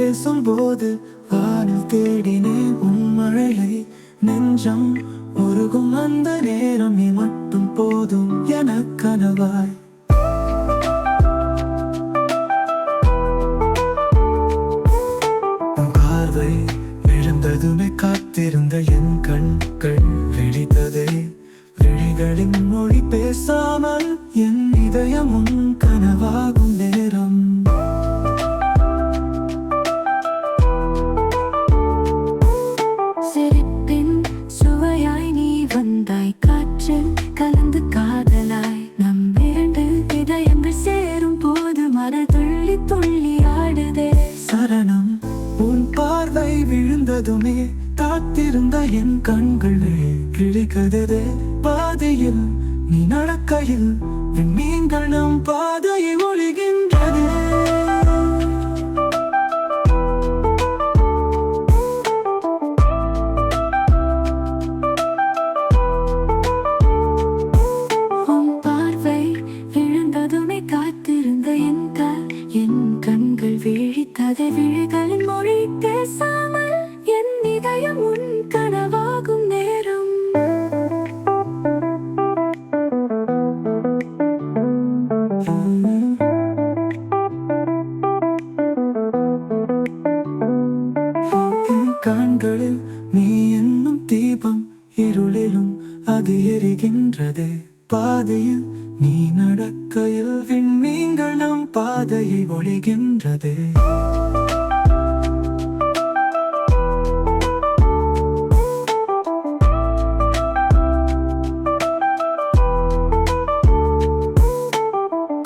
பேசும் போது வானில் தேடினேன் உன் மழையை. நெஞ்சம் உருகும் அந்த நேரம் நீ மட்டும் போதும் எனக் கனவாய். பார்வை விழுந்ததுமே காத்திருந்த என் கண்கள் விழித்ததே. விழிகளின் மொழி பேசாமல் என் இதயம் உன் கனவாகும் நேரம். சிரிப்பின் சுவையாய் நீ வந்தாய், காற்றில் கலந்து காதலாய். நம் இரண்டு இதயங்கள் சேரும் போது மனதுள்ளி துள்ளி ஆடுதே. சரணம் உன் பார்வை விழுந்ததுமே காத்திருந்த என் கண்கள் கிழிக்கதே. பாதையில் நீ நடக்கையில் மீன்கள் நம் பாதையை ஒழிகின்றது. உன் பார்வை விழுந்ததுமே காத்திருந்த என் கண்கள் விழித்ததை. விழிகளின் மொழி பேசாமல் என் இதயம் உன் கனவாகும் நேரம். கண்களில் நீ என்னும் தீபம் இருளிலும் அது எரிகின்றதே. பாதையில் நீ நடக்கையில் விண்மீன்கள் நம் பாதையை ஒழிகின்றதே.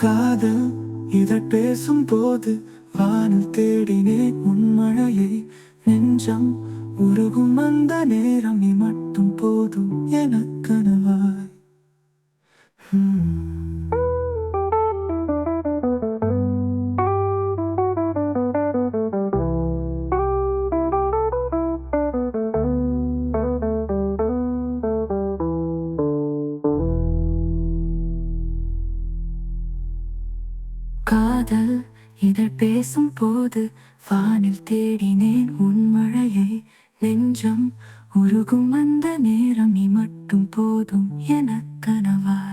காதல் இதழ் பேசும் போது வானில் தேடினேன் உன் மழையை. நெஞ்சம் உருகும் அந்த நேரம் நீ மட்டும் போதும் எனக் கனவாய். காதல் இதழ் பேசும் போது வானில் தேடினேன் உன் மழையை. நெஞ்சம் உருகும் அந்த நேரம் நீ மட்டும் போதும் எனக் கனவாய்.